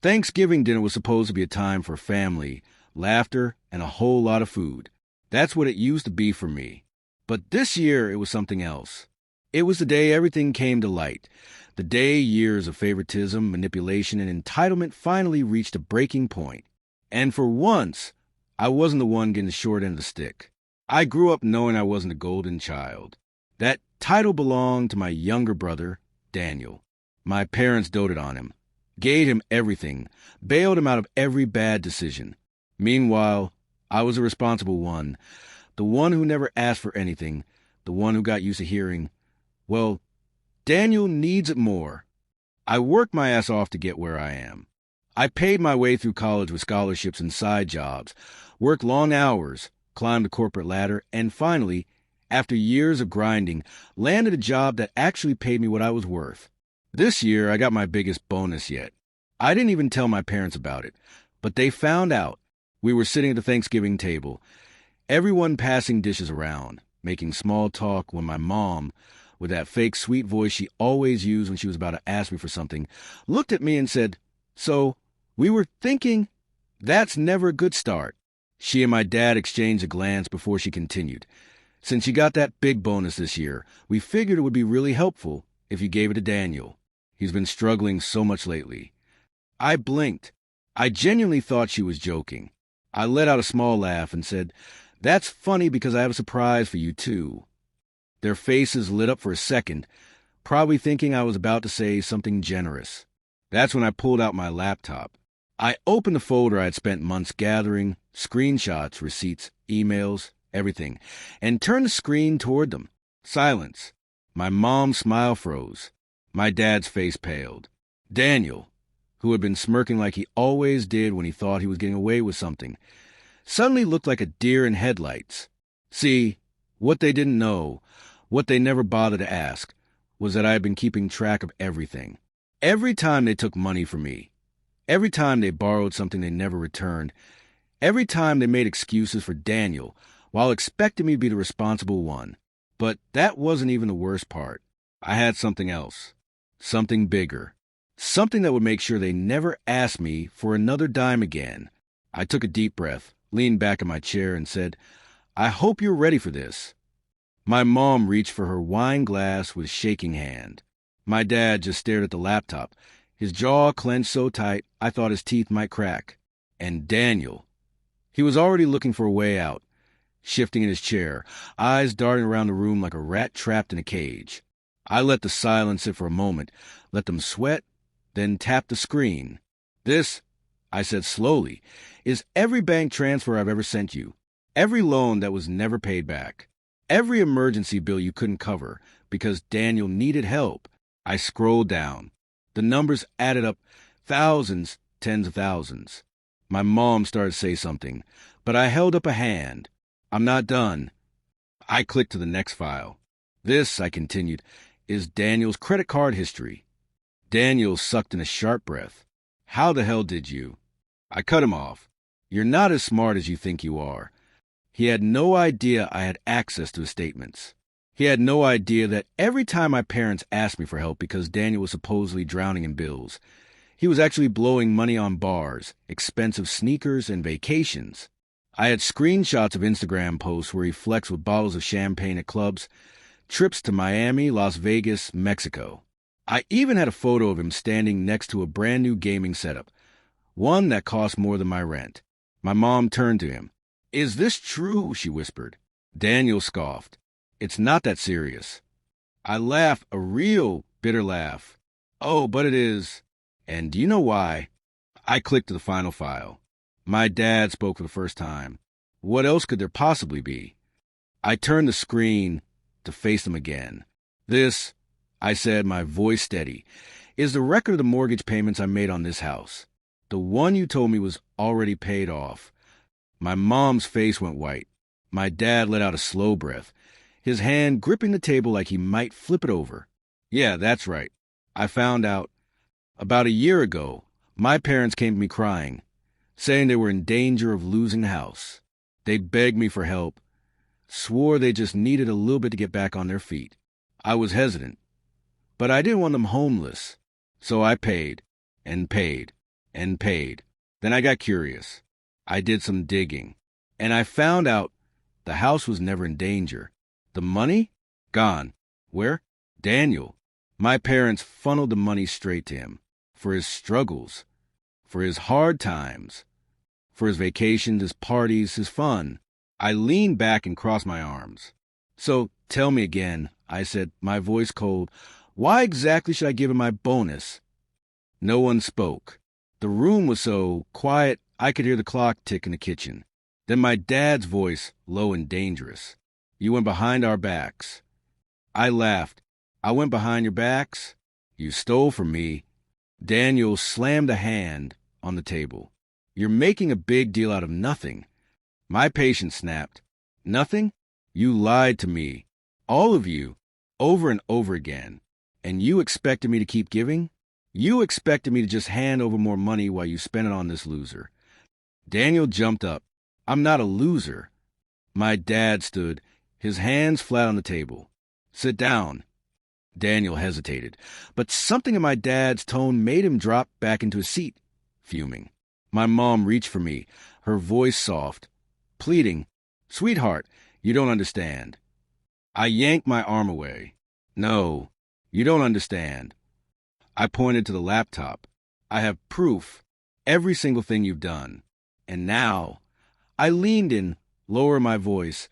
Thanksgiving dinner was supposed to be a time for family, laughter, and a whole lot of food. That's what it used to be for me. But this year, it was something else. It was the day everything came to light. The day years of favoritism, manipulation, and entitlement finally reached a breaking point. And for once, I wasn't the one getting the short end of the stick. I grew up knowing I wasn't a golden child. That title belonged to my younger brother, Daniel. My parents doted on him, gave him everything, bailed him out of every bad decision. Meanwhile, I was the responsible one, the one who never asked for anything, the one who got used to hearing, well, Daniel needs it more. I worked my ass off to get where I am. I paid my way through college with scholarships and side jobs, worked long hours, climbed the corporate ladder, and finally, after years of grinding, landed a job that actually paid me what I was worth. This year, I got my biggest bonus yet. I didn't even tell my parents about it, but they found out. We were sitting at the Thanksgiving table, everyone passing dishes around, making small talk when my mom, with that fake sweet voice she always used when she was about to ask me for something, looked at me and said, "So, we were thinking, that's never a good start." She and my dad exchanged a glance before she continued. "Since you got that big bonus this year, we figured it would be really helpful if you gave it to Daniel. He's been struggling so much lately." I blinked. I genuinely thought she was joking. I let out a small laugh and said, "That's funny because I have a surprise for you, too." Their faces lit up for a second, probably thinking I was about to say something generous. That's when I pulled out my laptop. I opened the folder I had spent months gathering, screenshots, receipts, emails, everything, and turned the screen toward them. Silence. My mom's smile froze. My dad's face paled. Daniel, who had been smirking like he always did when he thought he was getting away with something, suddenly looked like a deer in headlights. See, what they didn't know, what they never bothered to ask, was that I had been keeping track of everything. Every time they took money from me, every time they borrowed something they never returned, every time they made excuses for Daniel while expecting me to be the responsible one. But that wasn't even the worst part. I had something else, something bigger, something that would make sure they never asked me for another dime again. I took a deep breath, leaned back in my chair, and said, "I hope you're ready for this." My mom reached for her wine glass with shaking hand. My dad just stared at the laptop, his jaw clenched so tight I thought his teeth might crack. And Daniel, he was already looking for a way out, shifting in his chair, eyes darting around the room like a rat trapped in a cage. I let the silence sit for a moment, let them sweat, then tapped the screen. "This," I said slowly, "is every bank transfer I've ever sent you, every loan that was never paid back, every emergency bill you couldn't cover because Daniel needed help." I scrolled down. The numbers added up, thousands, tens of thousands. My mom started to say something, but I held up a hand. "I'm not done." I clicked to the next file. "This," I continued, "is Daniel's credit card history." Daniel sucked in a sharp breath. "How the hell did you?" I cut him off. "You're not as smart as you think you are." He had no idea I had access to his statements. He had no idea that every time my parents asked me for help because Daniel was supposedly drowning in bills, he was actually blowing money on bars, expensive sneakers, and vacations. I had screenshots of Instagram posts where he flexed with bottles of champagne at clubs, trips to Miami, Las Vegas, Mexico. I even had a photo of him standing next to a brand new gaming setup, one that cost more than my rent. My mom turned to him. "Is this true?" she whispered. Daniel scoffed. "It's not that serious." I laughed, a real bitter laugh. "Oh, but it is. And do you know why?" I clicked to the final file. My dad spoke for the first time. What else could there possibly be? I turned the screen to face them again. "This," I said, my voice steady, "is the record of the mortgage payments I made on this house. The one you told me was already paid off." My mom's face went white. My dad let out a slow breath, his hand gripping the table like he might flip it over. "Yeah, that's right. I found out. About a year ago, my parents came to me crying, saying they were in danger of losing the house. They begged me for help, swore they just needed a little bit to get back on their feet. I was hesitant, but I didn't want them homeless, so I paid and paid. and paid. Then I got curious. I did some digging, and I found out the house was never in danger. The money? Gone. Where? Daniel. My parents funneled the money straight to him. For his struggles. For his hard times. For his vacations, his parties, his fun. I leaned back and crossed my arms. So, tell me again, I said, my voice cold, why exactly should I give him my bonus? No one spoke. The room was so quiet I could hear the clock tick in the kitchen. Then my dad's voice, low and dangerous. You went behind our backs. I laughed. I went behind your backs? You stole from me. Daniel slammed a hand on the table. You're making a big deal out of nothing. My patience snapped. Nothing? You lied to me. All of you. Over and over again. And you expected me to keep giving? You expected me to just hand over more money while you spent it on this loser. Daniel jumped up. I'm not a loser. My dad stood, his hands flat on the table. Sit down. Daniel hesitated, but something in my dad's tone made him drop back into his seat, fuming. My mom reached for me, her voice soft, pleading, Sweetheart, you don't understand. I yanked my arm away. No, you don't understand. I pointed to the laptop. I have proof, every single thing you've done. And now, I leaned in, lowering my voice.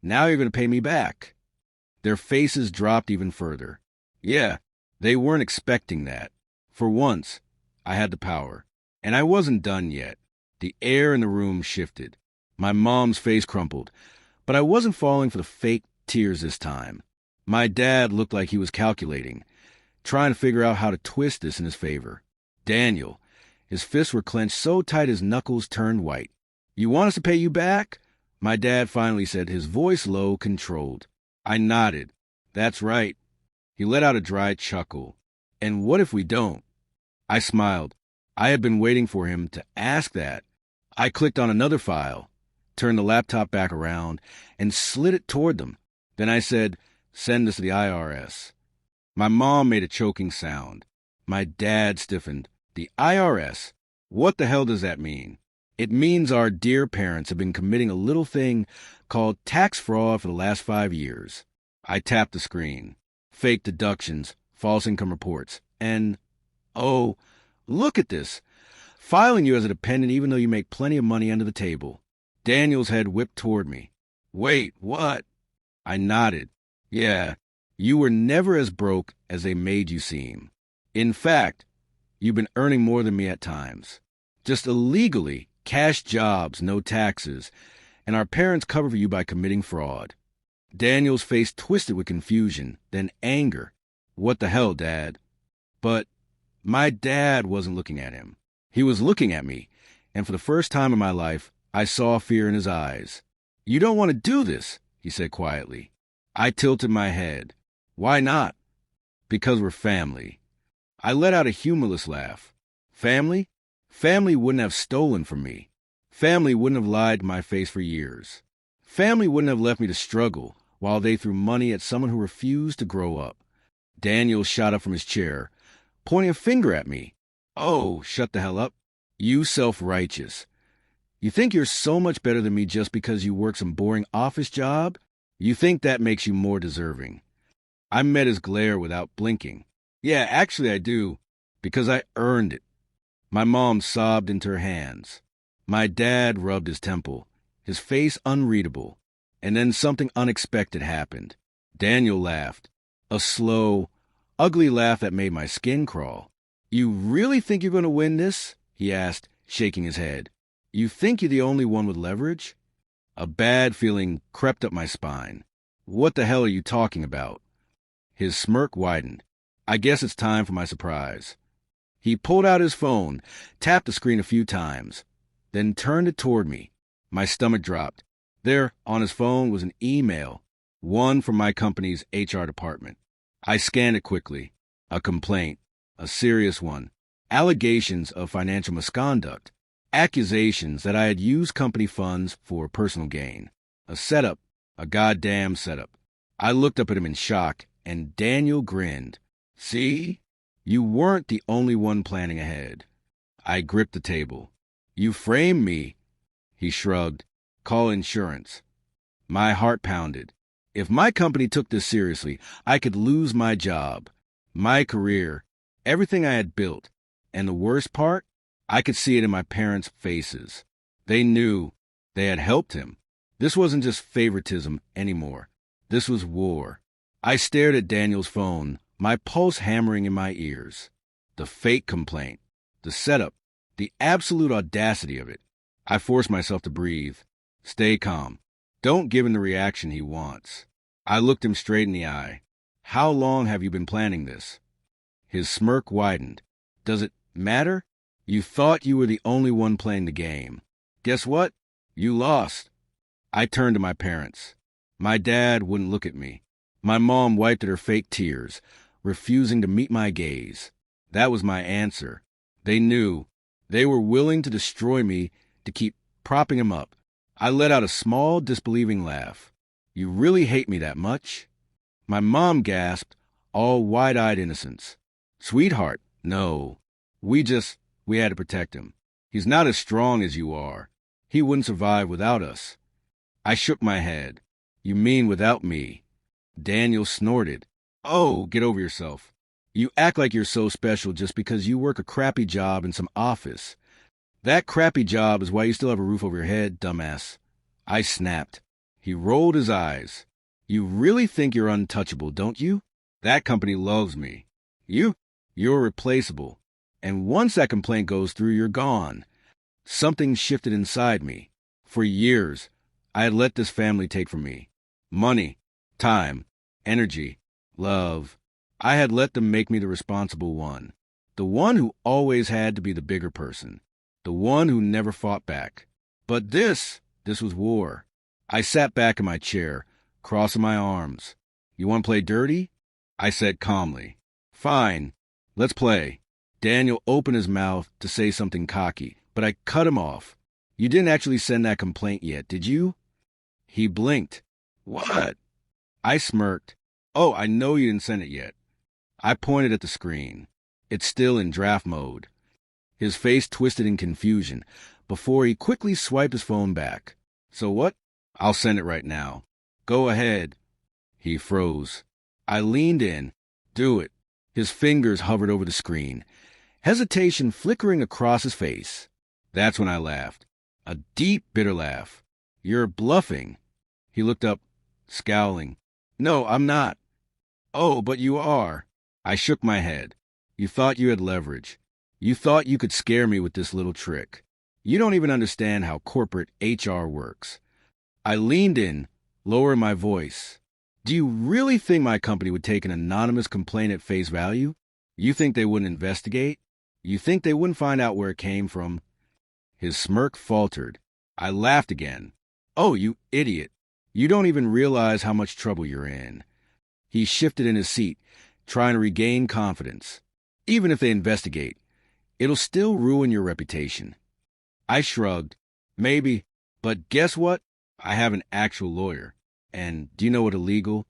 Now you're going to pay me back. Their faces dropped even further. Yeah, they weren't expecting that. For once, I had the power. And I wasn't done yet. The air in the room shifted. My mom's face crumpled. But I wasn't falling for the fake tears this time. My dad looked like he was calculating, trying to figure out how to twist this in his favor. Daniel, his fists were clenched so tight his knuckles turned white. You want us to pay you back? My dad finally said, his voice low, controlled. I nodded. That's right. He let out a dry chuckle. And what if we don't? I smiled. I had been waiting for him to ask that. I clicked on another file, turned the laptop back around, and slid it toward them. Then I said, send this to the IRS. My mom made a choking sound. My dad stiffened. The IRS? What the hell does that mean? It means our dear parents have been committing a little thing called tax fraud for the last 5 years. I tapped the screen. Fake deductions, false income reports, and, oh, look at this. Filing you as a dependent even though you make plenty of money under the table. Daniel's head whipped toward me. Wait, what? I nodded. Yeah, you were never as broke as they made you seem. In fact, you've been earning more than me at times. Just illegally, cash jobs, no taxes, and our parents cover for you by committing fraud. Daniel's face twisted with confusion, then anger. What the hell, Dad? But my dad wasn't looking at him. He was looking at me, and for the first time in my life, I saw fear in his eyes. You don't want to do this, he said quietly. I tilted my head. Why not? Because we're family. I let out a humorless laugh. Family? Family wouldn't have stolen from me. Family wouldn't have lied to my face for years. Family wouldn't have left me to struggle while they threw money at someone who refused to grow up. Daniel shot up from his chair, pointing a finger at me. Oh, shut the hell up. You self-righteous. You think you're so much better than me just because you work some boring office job? You think that makes you more deserving. I met his glare without blinking. Yeah, actually I do, because I earned it. My mom sobbed into her hands. My dad rubbed his temple, his face unreadable. And then something unexpected happened. Daniel laughed. A slow, ugly laugh that made my skin crawl. You really think you're going to win this? He asked, shaking his head. You think you're the only one with leverage? A bad feeling crept up my spine. What the hell are you talking about? His smirk widened. I guess it's time for my surprise. He pulled out his phone, tapped the screen a few times, then turned it toward me. My stomach dropped. There, on his phone, was an email, one from my company's HR department. I scanned it quickly. A complaint, a serious one. Allegations of financial misconduct. Accusations that I had used company funds for personal gain. A setup, a goddamn setup. I looked up at him in shock, and Daniel grinned. See? You weren't the only one planning ahead. I gripped the table. You framed me. He shrugged. Call insurance. My heart pounded. If my company took this seriously, I could lose my job, my career, everything I had built. And the worst part? I could see it in my parents' faces. They knew. They had helped him. This wasn't just favoritism anymore. This was war. I stared at Daniel's phone, my pulse hammering in my ears. The fake complaint, the setup, the absolute audacity of it. I forced myself to breathe. Stay calm. Don't give him the reaction he wants. I looked him straight in the eye. How long have you been planning this? His smirk widened. Does it matter? You thought you were the only one playing the game. Guess what? You lost. I turned to my parents. My dad wouldn't look at me. My mom wiped at her fake tears, refusing to meet my gaze. That was my answer. They knew. They were willing to destroy me to keep propping him up. I let out a small, disbelieving laugh. You really hate me that much? My mom gasped, all wide-eyed innocence. Sweetheart, no. We had to protect him. He's not as strong as you are. He wouldn't survive without us. I shook my head. You mean without me? Daniel snorted. Oh, get over yourself. You act like you're so special just because you work a crappy job in some office. That crappy job is why you still have a roof over your head, dumbass. I snapped. He rolled his eyes. You really think you're untouchable, don't you? That company loves me. You're replaceable. And once that complaint goes through, you're gone. Something shifted inside me. For years, I had let this family take from me. Money, time, energy, love. I had let them make me the responsible one. The one who always had to be the bigger person. The one who never fought back. But this was war. I sat back in my chair, crossing my arms. You want to play dirty? I said calmly. Fine, let's play. Daniel opened his mouth to say something cocky, but I cut him off. You didn't actually send that complaint yet, did you? He blinked. What? I smirked. Oh, I know you didn't send it yet. I pointed at the screen. It's still in draft mode. His face twisted in confusion before he quickly swiped his phone back. So what? I'll send it right now. Go ahead. He froze. I leaned in. Do it. His fingers hovered over the screen, hesitation flickering across his face. That's when I laughed. A deep, bitter laugh. You're bluffing. He looked up, scowling. No, I'm not. Oh, but you are. I shook my head. You thought you had leverage. You thought you could scare me with this little trick. You don't even understand how corporate HR works. I leaned in, lowering my voice. Do you really think my company would take an anonymous complaint at face value? You think they wouldn't investigate? You think they wouldn't find out where it came from? His smirk faltered. I laughed again. Oh, you idiot. You don't even realize how much trouble you're in. He shifted in his seat, trying to regain confidence. Even if they investigate, it'll still ruin your reputation. I shrugged. Maybe, but guess what? I have an actual lawyer. And do you know what illegal?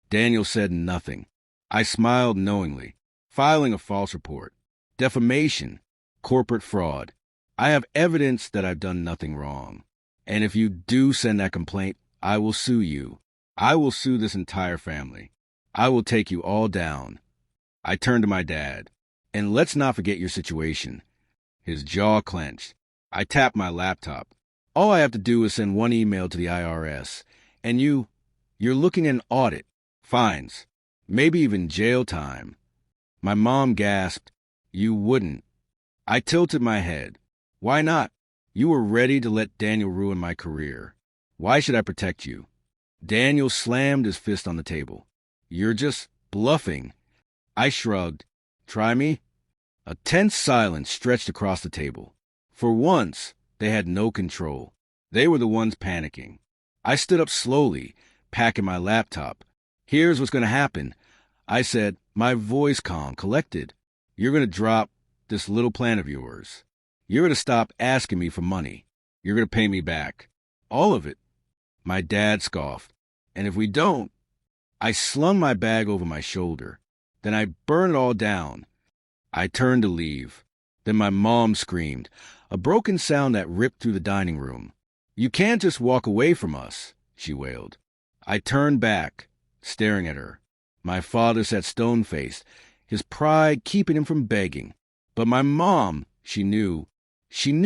Daniel said nothing. I smiled knowingly. Filing a false report. Defamation. Corporate fraud. I have evidence that I've done nothing wrong. And if you do send that complaint, I will sue you. I will sue this entire family. I will take you all down. I turned to my dad. And let's not forget your situation. His jaw clenched. I tapped my laptop. All I have to do is send one email to the IRS. And you're looking at an audit, fines, maybe even jail time. My mom gasped. You wouldn't. I tilted my head. Why not? You were ready to let Daniel ruin my career. Why should I protect you? Daniel slammed his fist on the table. You're just bluffing. I shrugged. Try me? A tense silence stretched across the table. For once, they had no control. They were the ones panicking. I stood up slowly, packing my laptop. Here's what's going to happen. I said, my voice calm, collected. You're going to drop this little plan of yours. You're going to stop asking me for money. You're going to pay me back. All of it. My dad scoffed. And if we don't, I slung my bag over my shoulder. Then I burned it all down. I turned to leave. Then my mom screamed, a broken sound that ripped through the dining room. "You can't just walk away from us," she wailed. I turned back, staring at her. My father sat stone-faced, his pride keeping him from begging. But my mom, she knew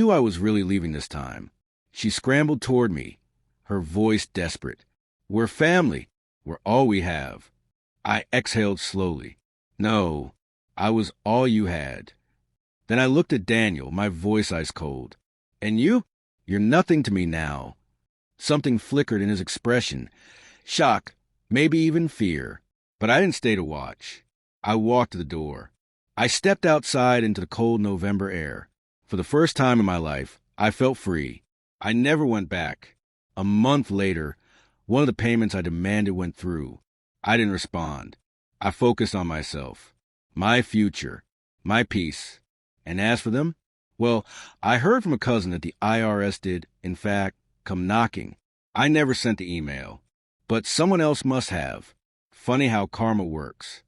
I was really leaving this time. She scrambled toward me, her voice desperate. "We're family. We're all we have." I exhaled slowly. "No, I was all you had." Then I looked at Daniel, my voice ice cold. "And you? You're nothing to me now." Something flickered in his expression. Shock, maybe even fear. But I didn't stay to watch. I walked to the door. I stepped outside into the cold November air. For the first time in my life, I felt free. I never went back. A month later, one of the payments I demanded went through. I didn't respond. I focused on myself, my future, my peace. And as for them, well, I heard from a cousin that the IRS did, in fact, come knocking. I never sent the email, but someone else must have. Funny how karma works.